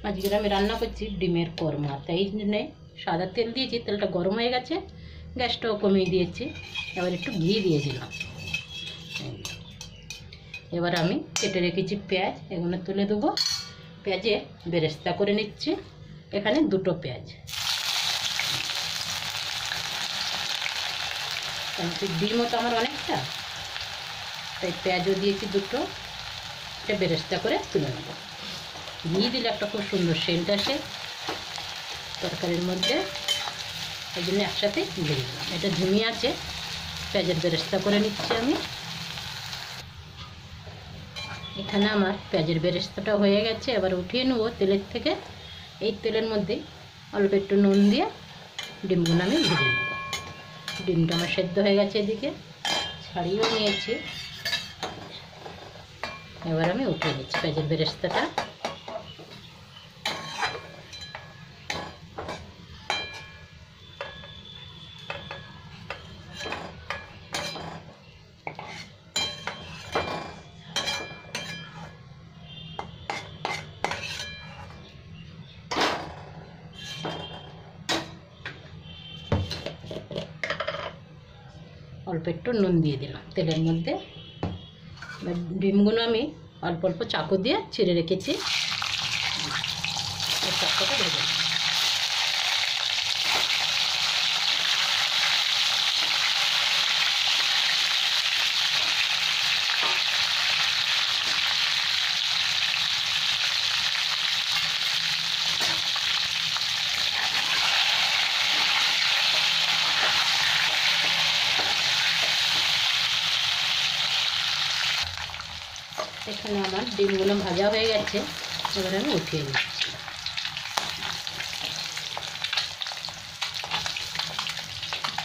আজকে আমি রান্না করছি ডিমের কোরমা। তাই জন্যে সাদা তেল দিয়েছি, তেলটা গরম হয়ে গেছে, গ্যাসটাও কমিয়ে দিয়েছি। এবার একটু ঘি দিয়ে দিলাম। এবার আমি কেটে রেখেছি পেঁয়াজ, এগুলো তুলে দেবো। পেঁয়াজে বেরেস্তা করে নিচ্ছি। এখানে দুটো পেঁয়াজ, ডিমও তো আমার অনেকটা, তাই পেঁয়াজও দিয়েছি দুটো। এটা বেরেস্তা করে তুলে নেবো। ঘি দিলে একটা খুব সুন্দর সেন্ট আসে তরকারির মধ্যে, এই জন্য একসাথে দিয়ে দিলাম। এটা ঝিমিয়ে আছে, পেঁয়াজের বেরেস্তা করে নিচ্ছি আমি। এখানে আমার পেঁয়াজের বেরেস্তাটা হয়ে গেছে, এবার উঠিয়ে নেবো তেলের থেকে। এই তেলের মধ্যে অল্প একটু নুন দিয়ে ডিমগুলো আমি ভেজে নেব। ডিমটা আমার সেদ্ধ হয়ে গেছে, এদিকে ছাড়িয়েও নিয়েছি। এবার আমি উঠিয়ে নিচ্ছি পেঁয়াজের বেরেস্তাটা। অল্প একটু নুন দিয়ে দিলাম তেলের মধ্যে। ডিমগুলো আমি অল্প অল্প চাকু দিয়ে ছিঁড়ে রেখেছি, চাকুটা ভেজে নেব। এখানে আমার ডিমগুলো ভাজা হয়ে গেছে, এবার আমি উঠিয়ে নিচ্ছি।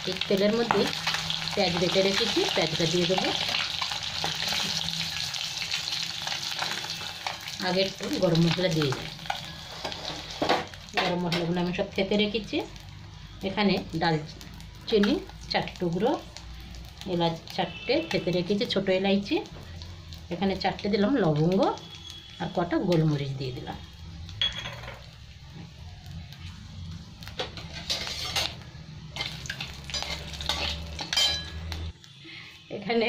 এই তেলের মধ্যে পেঁয়াজ বেটে রেখেছি, পেঁয়াজটা দিয়ে দেবো। আগে একটু গরম মশলা দিয়ে দিই। গরম মশলাগুলো আমি সব থেতে রেখেছি। এখানে দারচিনি 4 টুকরো, এলাচ 4টে থেতে রেখেছি, ছোটো এলাইচি। এখানে 4টে দিলাম লবঙ্গ, আর কটা গোলমরিচ দিয়ে দিলাম। এখানে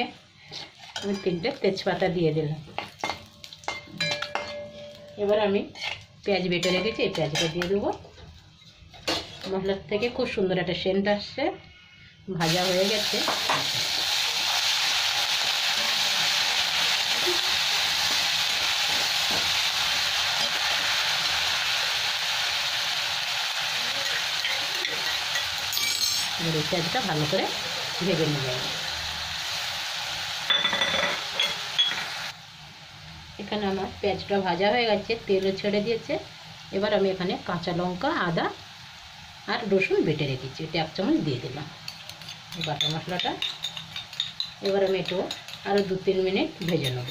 আমি 3টে তেজপাতা দিয়ে দিলাম। এবার আমি পেঁয়াজ বেটে রেখেছি, এই পেঁয়াজটা দিয়ে দেবো। মশলার থেকে খুব সুন্দর একটা সেন্ট আসছে, ভাজা হয়ে গেছে। এবার এই পেঁয়াজটা ভালো করে ভেজে নিয়ে যাবে। এখানে আমার পেঁয়াজটা ভাজা হয়ে গেছে, তেলও ছেড়ে দিয়েছে। এবার আমি এখানে কাঁচা লঙ্কা, আদা আর রসুন বেটে রেখেছি, এটা 1 চামচ দিয়ে দিলাম বাটা মশলাটা। এবার আমি একটু আরও 2-3 মিনিট ভেজে নেব।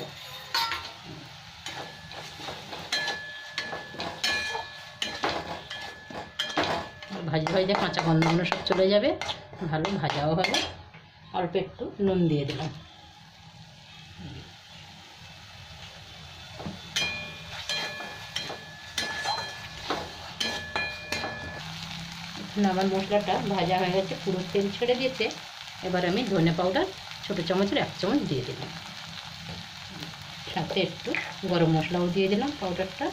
ভাজা ভাজা কাঁচা গন্ধগুলো সব চলে যাবে, ভালো ভাজাও হবে। অল্প একটু নুন দিয়ে দিলাম। আমার মশলাটা ভাজা হয়ে গেছে, পুরো তেল ছেড়ে দিয়েছে। এবার আমি ধনে পাউডার ছোটো চামচের 1 চামচ দিয়ে দিলাম, সাথে একটু গরম মশলাও দিয়ে দিলাম পাউডারটা।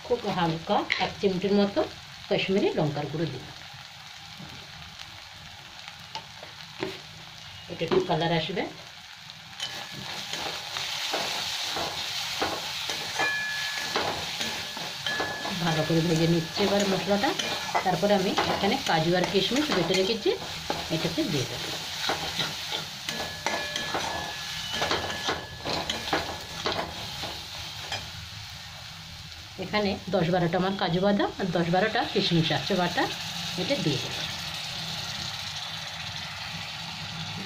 খুব হালকা 1 চিমটির মতো কাশ্মীরি লঙ্কার গুঁড়ো দিলাম, এটা একটু কালার আসবে। ভালো করে ভেজে নিচ্ছি এবার মশলাটা। তারপরে আমি এখানে কাজু আর কিশমিশ বেটে রেখেছি, এটাতে দিয়ে দেবো। এখানে 10-12টা আমার কাজু বাদাম আর 10-12টা কিশমিশ আছে বাটা, এটা দিয়ে দেবো।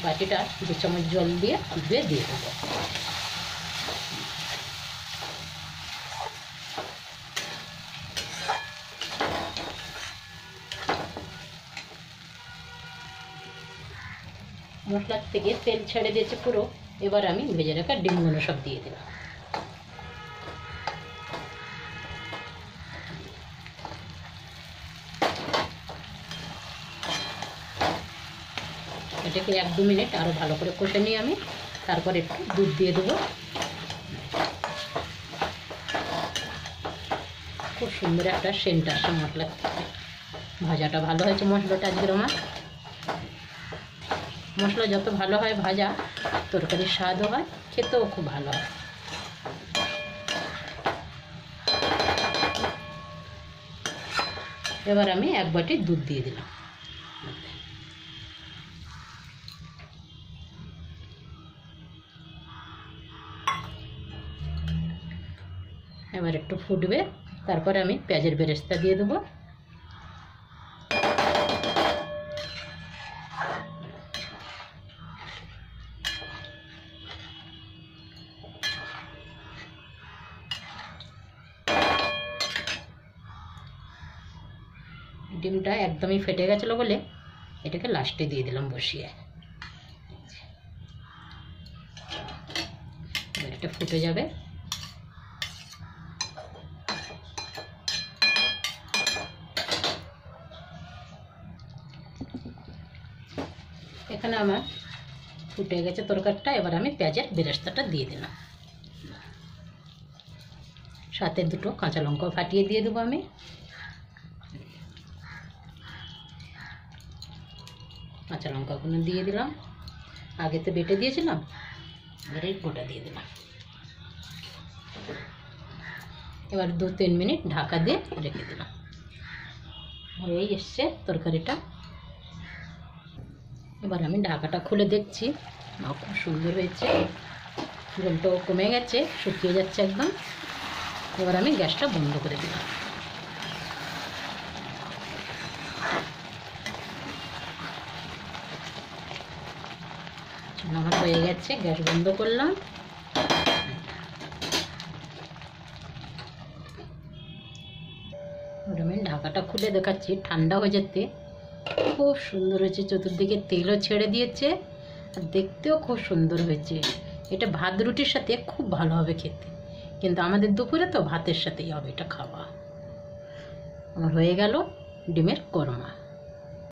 বাটিটা 2 চামচ জল দিয়ে ধুয়ে দিয়ে দেবো। মশলার থেকে তেল ছেড়ে দিয়েছে পুরো, এবার আমি ভেজে রাখা ডিমগুলো সব দিয়ে দিলাম। এটাকে 1-2 মিনিট আরও ভালো করে কষে নিয়ে আমি তারপর একটু দুধ দিয়ে দেবো। খুব সুন্দর একটা সেন্ট আসে মশলা থেকে। ভাজাটা ভালো হয়েছে মশলাটা আজকের আমার। মশলা যত ভালো হয় ভাজা, তরকারির স্বাদও হয়, খেতেও খুব ভালো হয়। এবার আমি 1 বাটি দুধ দিয়ে দিলাম। এবার একটু ফুটবে, তারপরে আমি পেঁয়াজের বেরেস্তা দিয়ে দেবো। ডিমটা একদমই ফেটে গেছিলো বলে এটাকে লাস্টে দিয়ে দিলাম বসিয়ে। এবার এটা ফুটে যাবে। এখানে আমার ফুটে গেছে তরকারিটা। এবার আমি পেঁয়াজের বেরেস্তাটা দিয়ে দিলাম, সাথে 2টো কাঁচা লঙ্কা ফাটিয়ে দিয়ে দেবো আমি। কাঁচা লঙ্কাগুলো দিয়ে দিলাম, আগে তো বেটে দিয়েছিলাম, এবার এই গোটা দিয়ে দিলাম। এবার 2-3 মিনিট ঢাকা দিয়ে রেখে দিলাম। হয়েই এসছে তরকারিটা। এবার আমি ঢাকাটা খুলে দেখছি, খুব সুন্দর হয়েছে। জলটাও কমে গেছে, শুকিয়ে যাচ্ছে একদম। এবার আমি গ্যাসটা বন্ধ করে দিলাম। আমার হয়ে গেছে, গ্যাস বন্ধ করলাম। আমি ঢাকাটা খুলে দেখাচ্ছি, ঠান্ডা হয়ে যেতে খুব সুন্দর হয়েছে। চতুর্দিকে তেলও ছেড়ে দিয়েছে, আর দেখতেও খুব সুন্দর হয়েছে। এটা ভাত রুটির সাথে খুব ভালো হবে খেতে, কিন্তু আমাদের দুপুরে তো ভাতের সাথেই হবে এটা খাওয়া। আমার হয়ে গেল ডিমের কোরমা।